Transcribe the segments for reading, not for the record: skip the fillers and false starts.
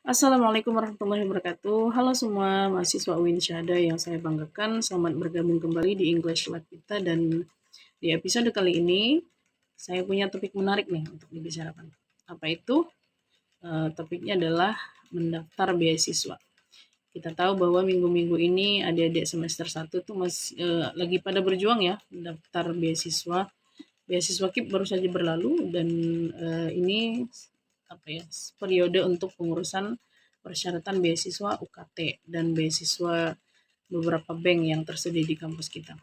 Assalamualaikum warahmatullahi wabarakatuh. Halo semua mahasiswa UIN Syahada yang saya banggakan. Selamat bergabung kembali di English Lab kita dan di episode kali ini saya punya topik menarik nih untuk dibicarakan. Apa itu? Topiknya adalah mendaftar beasiswa. Kita tahu bahwa minggu-minggu ini adik-adik semester 1 tuh masih lagi pada berjuang ya mendaftar beasiswa. Beasiswa KIP baru saja berlalu dan ini apa ya periode untuk pengurusan persyaratan beasiswa UKT dan beasiswa beberapa bank yang tersedia di kampus kita.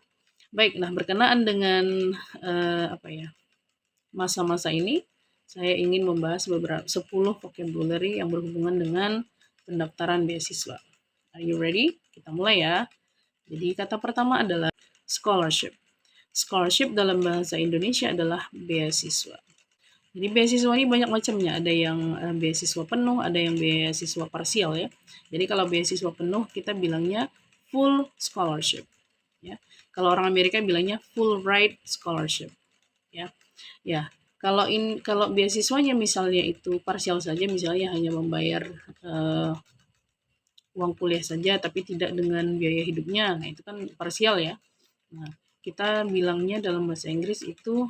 Baik, nah berkenaan dengan apa ya masa-masa ini, saya ingin membahas beberapa 10 vocabulary yang berhubungan dengan pendaftaran beasiswa. Are you ready? Kita mulai ya. Jadi kata pertama adalah scholarship. Scholarship dalam bahasa Indonesia adalah beasiswa. Jadi beasiswa ini banyak macamnya, ada yang beasiswa penuh, ada yang beasiswa parsial ya. Jadi kalau beasiswa penuh kita bilangnya full scholarship ya. Kalau orang Amerika bilangnya full ride scholarship ya. Ya, kalau beasiswanya misalnya itu parsial saja, misalnya hanya membayar uang kuliah saja tapi tidak dengan biaya hidupnya. Nah, itu kan parsial ya. Nah, kita bilangnya dalam bahasa Inggris itu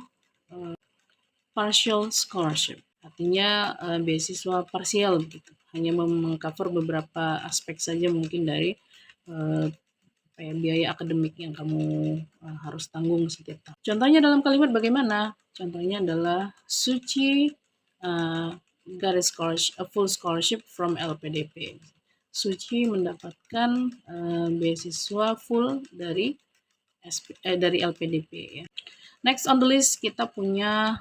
partial scholarship. Artinya beasiswa parsial begitu. Hanya mengcover beberapa aspek saja mungkin dari biaya akademik yang kamu harus tanggung setiap tahun. Contohnya dalam kalimat bagaimana? Contohnya adalah Suci got a full scholarship from LPDP. Suci mendapatkan beasiswa full dari LPDP ya. Next on the list kita punya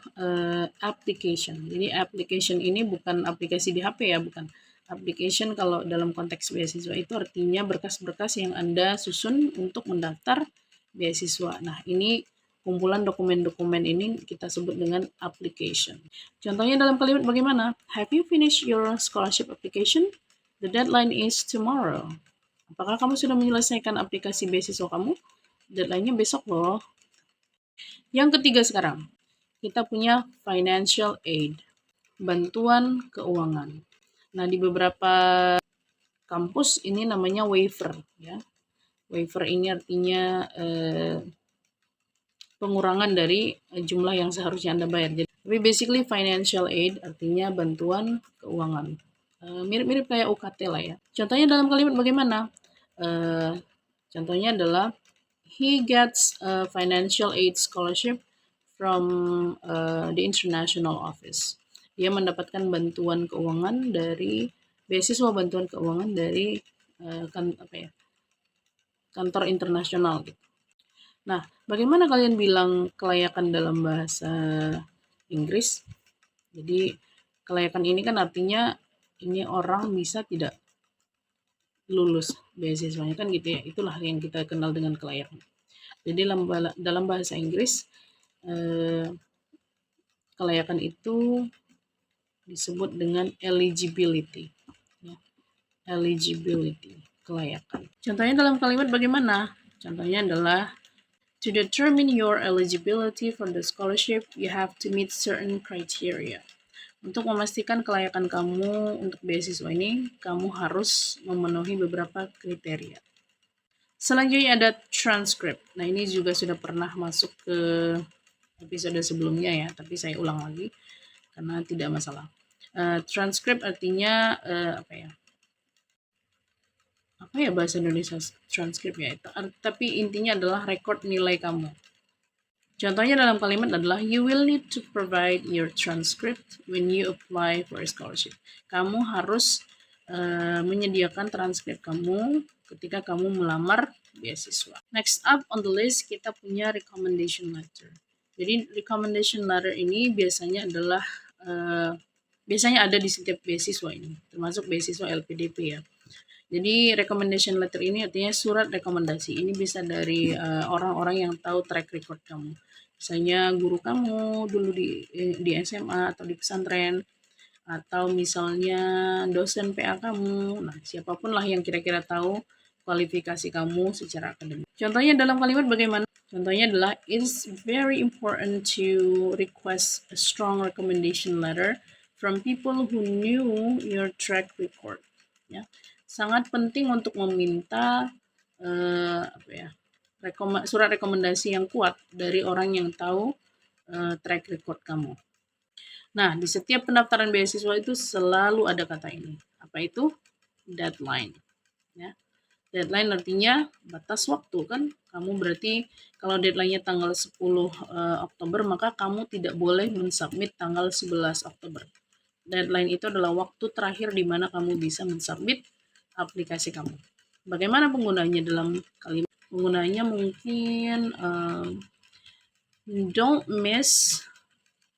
application. Jadi application ini bukan aplikasi di HP ya, bukan. Application kalau dalam konteks beasiswa itu artinya berkas-berkas yang Anda susun untuk mendaftar beasiswa. Nah, ini kumpulan dokumen-dokumen ini kita sebut dengan application. Contohnya dalam kalimat bagaimana? Have you finished your scholarship application? The deadline is tomorrow. Apakah kamu sudah menyelesaikan aplikasi beasiswa kamu? Deadline-nya besok loh. Yang ketiga sekarang, kita punya financial aid, bantuan keuangan. Nah, di beberapa kampus ini namanya waiver ya. Waiver ini artinya pengurangan dari jumlah yang seharusnya Anda bayar. Jadi, tapi basically financial aid artinya bantuan keuangan. Mirip-mirip kayak UKT lah ya. Contohnya dalam kalimat bagaimana? Contohnya adalah he gets a financial aid scholarship from the international office. Dia mendapatkan bantuan keuangan dari beasiswa bantuan keuangan dari kantor internasional gitu. Nah, bagaimana kalian bilang kelayakan dalam bahasa Inggris? Jadi kelayakan ini kan artinya ini orang bisa tidak lulus beasiswanya kan gitu ya. Itulah yang kita kenal dengan kelayakan. Jadi dalam bahasa Inggris kelayakan itu disebut dengan eligibility. Ya. Eligibility, kelayakan. Contohnya dalam kalimat bagaimana? Contohnya adalah to determine your eligibility for the scholarship, you have to meet certain criteria. Untuk memastikan kelayakan kamu untuk beasiswa ini, kamu harus memenuhi beberapa kriteria. Selanjutnya ada transcript. Nah, ini juga sudah pernah masuk ke episode sebelumnya ya, tapi saya ulang lagi karena tidak masalah. Transcript artinya apa ya bahasa Indonesia transcript ya, tapi intinya adalah rekod nilai kamu. Contohnya dalam kalimat adalah you will need to provide your transcript when you apply for a scholarship. Kamu harus menyediakan transkrip kamu ketika kamu melamar beasiswa. Next up on the list kita punya recommendation letter. Jadi recommendation letter ini biasanya adalah biasanya ada di setiap beasiswa ini, termasuk beasiswa LPDP ya. Jadi recommendation letter ini artinya surat rekomendasi. Ini bisa dari orang-orang yang tahu track record kamu. Misalnya guru kamu dulu di SMA atau di pesantren, atau misalnya dosen PA kamu. Nah, siapapun lah yang kira-kira tahu kualifikasi kamu secara akademik. Contohnya dalam kalimat bagaimana? Contohnya adalah it's very important to request a strong recommendation letter from people who knew your track record. Ya, sangat penting untuk meminta surat rekomendasi yang kuat dari orang yang tahu track record kamu. Nah, di setiap pendaftaran beasiswa itu selalu ada kata ini. Apa itu? Deadline. Ya. Deadline artinya batas waktu kan. Kamu berarti kalau deadline-nya tanggal 10 Oktober, maka kamu tidak boleh mensubmit tanggal 11 Oktober. Deadline itu adalah waktu terakhir di mana kamu bisa mensubmit aplikasi kamu. Bagaimana penggunanya dalam kalimat? Penggunanya mungkin don't miss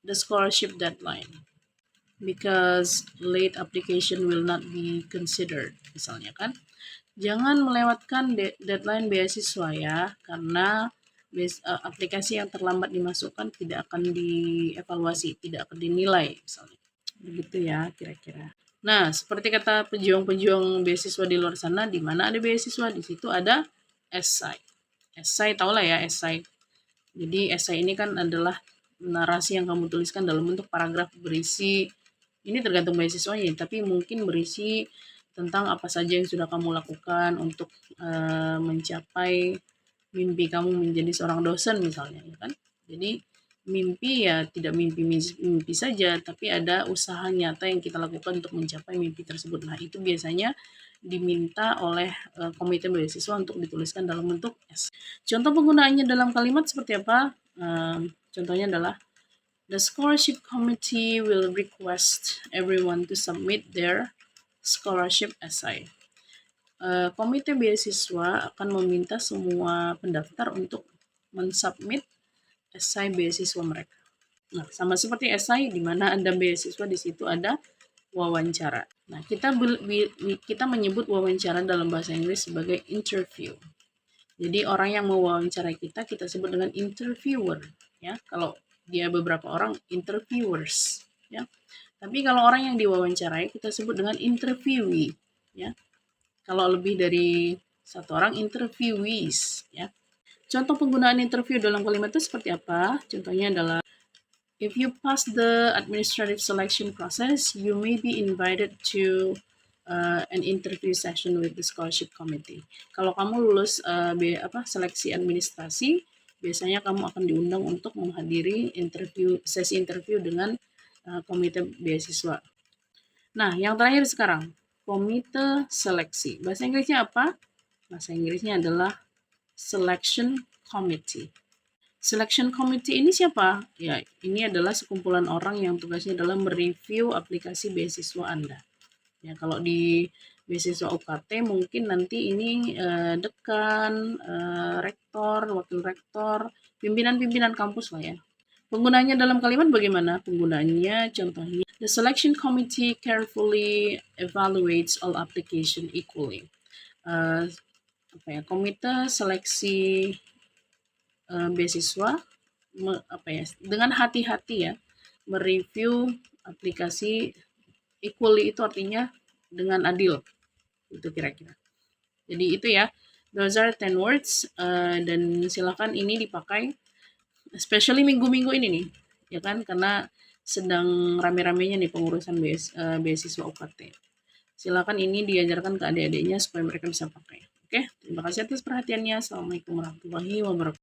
the scholarship deadline because late application will not be considered, misalnya kan. Jangan melewatkan deadline beasiswa ya, karena aplikasi yang terlambat dimasukkan tidak akan dievaluasi, tidak akan dinilai misalnya. Begitu ya kira-kira. Nah, seperti kata pejuang-pejuang beasiswa di luar sana, di mana ada beasiswa, di situ ada essay. Essay tau lah ya, essay. Jadi essay ini kan adalah narasi yang kamu tuliskan dalam bentuk paragraf berisi, ini tergantung beasiswanya, tapi mungkin berisi tentang apa saja yang sudah kamu lakukan untuk mencapai mimpi kamu menjadi seorang dosen misalnya, ya kan? Jadi mimpi ya tidak mimpi saja, tapi ada usaha nyata yang kita lakukan untuk mencapai mimpi tersebut. Nah, itu biasanya diminta oleh komite beasiswa untuk dituliskan dalam bentuk essay. Contoh penggunaannya dalam kalimat seperti apa? Contohnya adalah the scholarship committee will request everyone to submit their scholarship essay. Komite beasiswa akan meminta semua pendaftar untuk mensubmit esai beasiswa mereka. Nah, sama seperti esai di mana ada beasiswa, di situ ada wawancara. Nah, kita menyebut wawancara dalam bahasa Inggris sebagai interview. Jadi orang yang mewawancarai kita sebut dengan interviewer, ya. Kalau dia beberapa orang, interviewers, ya. Tapi kalau orang yang diwawancarai kita sebut dengan interviewee, ya. Kalau lebih dari satu orang, interviewees, ya. Contoh penggunaan interview dalam kalimat itu seperti apa? Contohnya adalah, if you pass the administrative selection process, you may be invited to an interview session with the scholarship committee. Kalau kamu lulus seleksi administrasi, biasanya kamu akan diundang untuk menghadiri sesi interview dengan komite beasiswa. Nah, yang terakhir sekarang, komite seleksi. Bahasa Inggrisnya apa? Bahasa Inggrisnya adalah selection committee. Selection committee ini siapa? Ya, ini adalah sekumpulan orang yang tugasnya adalah mereview aplikasi beasiswa Anda. Ya, kalau di beasiswa UKT mungkin nanti ini dekan, rektor, wakil rektor, pimpinan-pimpinan kampus lah ya. Penggunaannya dalam kalimat bagaimana? Penggunaannya contohnya, the selection committee carefully evaluates all application equally. Komite seleksi beasiswa dengan hati-hati ya mereview aplikasi equally, itu artinya dengan adil, itu kira-kira. Jadi itu ya, those are 10 words, dan silakan ini dipakai especially minggu-minggu ini nih, ya kan, karena sedang rame-ramenya nih pengurusan beasiswa UKT. Silakan ini diajarkan ke adik-adiknya supaya mereka bisa pakai. Oke, terima kasih atas perhatiannya. Assalamualaikum warahmatullahi wabarakatuh.